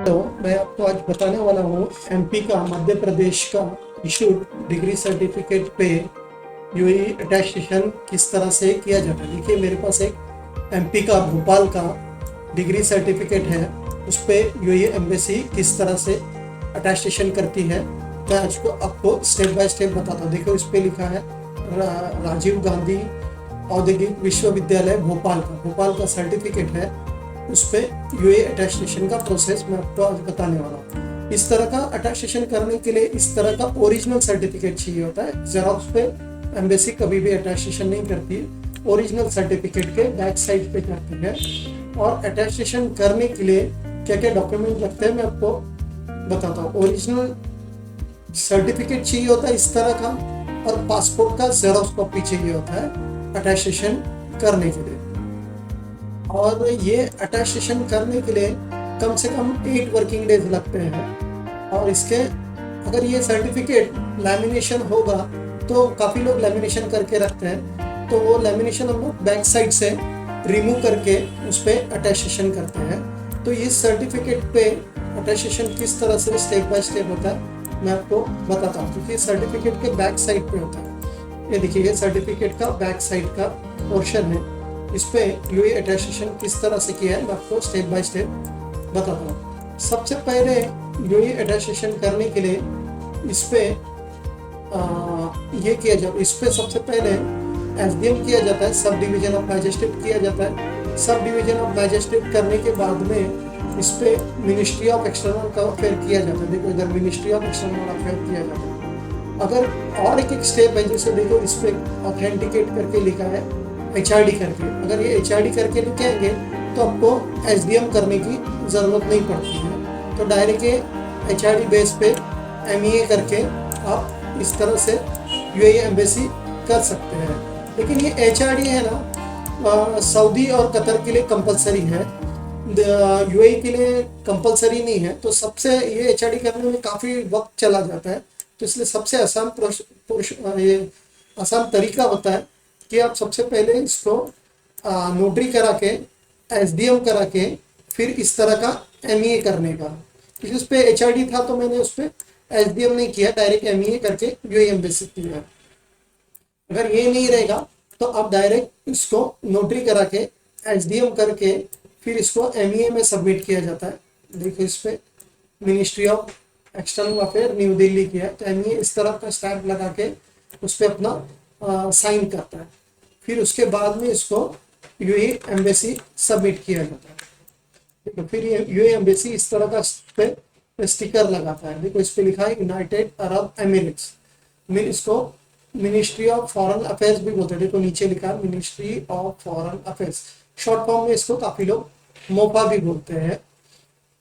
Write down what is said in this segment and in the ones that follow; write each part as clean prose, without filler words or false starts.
Hello, मैं आपको आज बताने वाला हूँ एमपी का, मध्य प्रदेश का इशूड डिग्री सर्टिफिकेट पे यूएई अटेस्टेशन किस तरह से किया जाता है। देखिए, मेरे पास एक एमपी का भोपाल का डिग्री सर्टिफिकेट है, उस पर यूएई एम्बेसी किस तरह से अटेस्टेशन करती है मैं आज को आपको स्टेप बाय स्टेप बताता हूँ। देखो, इस पर लिखा है राजीव गांधी औद्योगिक विश्वविद्यालय भोपाल का सर्टिफिकेट है। उस पर यूए अटेस्टेशन का प्रोसेस मैं आपको आज बताने वाला हूँ। इस तरह का अटेस्टेशन करने के लिए इस तरह का ओरिजिनल सर्टिफिकेट चाहिए होता है। जेरॉक्स पे एम्बेसी कभी भी अटेस्टेशन नहीं करती है, ओरिजिनल सर्टिफिकेट के बैक साइड पे जाती है। और अटेस्टेशन करने के लिए क्या क्या डॉक्यूमेंट लगते हैं मैं आपको बताता हूँ। ओरिजिनल सर्टिफिकेट चाहिए होता है इस तरह का, और पासपोर्ट का जेरॉक्स कॉपी चाहिए होता है अटेस्टेशन करने के लिए। और ये अटेस्टेशन करने के लिए कम से कम 8 वर्किंग डेज लगते हैं। और इसके अगर ये सर्टिफिकेट लैमिनेशन होगा तो काफ़ी लोग लैमिनेशन करके रखते हैं, तो वो लैमिनेशन हम लोग बैक साइड से रिमूव करके उस पर अटेस्टेशन करते हैं। तो इस सर्टिफिकेट पे अटेस्टेशन किस तरह से स्टेप बाय स्टेप होता है मैं आपको बताता हूँ, क्योंकि सर्टिफिकेट के बैक साइड पे होता है। ये देखिए, ये सर्टिफिकेट का बैक साइड का पोर्शन है। इस पे यूए अटेस्टेशन किस तरह से किया है मैं आपको स्टेप बाय स्टेप बताता हूँ। सबसे पहले यूए अटेस्टेशन करने के लिए इस पे ये किया जाता है। इस पे सबसे पहले एसडीएम किया जाता है, सब डिवीजन ऑफ मैजिस्ट्रेट किया जाता है। सब डिवीजन ऑफ मैजिस्ट्रेट करने के बाद में इस पे मिनिस्ट्री ऑफ एक्सटर्नल का अफेयर किया जाता है। देखो, इधर मिनिस्ट्री ऑफ एक्सटर्नल अफेयर किया जाता है। अगर और एक स्टेप है, जैसे देखो इस पे ऑथेंटिकेट करके लिखा है एचआरडी करके। अगर ये एचआरडी करके लिखेंगे तो आपको एसडीएम करने की ज़रूरत नहीं पड़ती है, तो डायरेक्ट एचआरडी बेस पे एमईए करके आप इस तरह से यूएई एम्बेसी कर सकते हैं। लेकिन ये एचआरडी है ना, सऊदी और कतर के लिए कंपलसरी है, यूएई के लिए कंपलसरी नहीं है। तो सबसे ये एचआरडी करने में काफ़ी वक्त चला जाता है, तो इसलिए सबसे आसान तरीका होता है कि आप सबसे पहले इसको नोटरी करा के, एसडीएम करा के, फिर इस तरह का एमईए करने का। क्योंकि उस पर एचआरडी था तो मैंने उस पर एसडीएम नहीं किया, डायरेक्ट एमईए करके यूएई एम्बेसी किया। अगर ये नहीं रहेगा तो आप डायरेक्ट इसको नोटरी करा के, एसडीएम करके, फिर इसको एमईए में सबमिट किया जाता है। देखो, इस पर ministry of external affair new Delhi किया है, तो एमईए इस तरह का स्टैम्प लगा के उस पर अपना साइन करता है। फिर उसके बाद में इसको यूएई एम्बेसी सबमिट किया जाता है। देखो, फिर ये यूएई एम्बेसी इस तरह का पे स्टिकर लगाता है। देखो, इस पे लिखा है यूनाइटेड अरब एमिरेट्स। इसको मिनिस्ट्री ऑफ फॉरेन अफेयर्स भी बोलते हैं। देखो, नीचे लिखा है ministry of foreign affairs. Short form में इसको काफ़ी लोग मोपा भी बोलते हैं।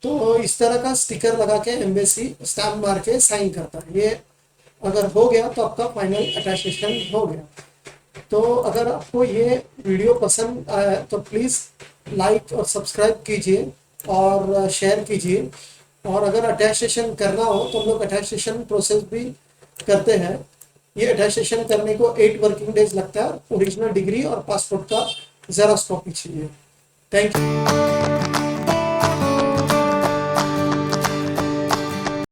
तो इस तरह का स्टिकर लगा के एम्बेसी स्टैम्प मार के साइन करता है। ये अगर हो गया तो आपका फाइनल अटेस्टेशन हो गया। तो अगर आपको ये वीडियो पसंद आया तो प्लीज़ लाइक और सब्सक्राइब कीजिए और शेयर कीजिए। और अगर अटेस्टेशन करना हो तो हम लोग अटेस्टेशन प्रोसेस भी करते हैं। ये अटेस्टेशन करने को 8 वर्किंग डेज लगता है। ओरिजिनल डिग्री और पासपोर्ट का जेरॉक्स कॉपी चाहिए। Thank you.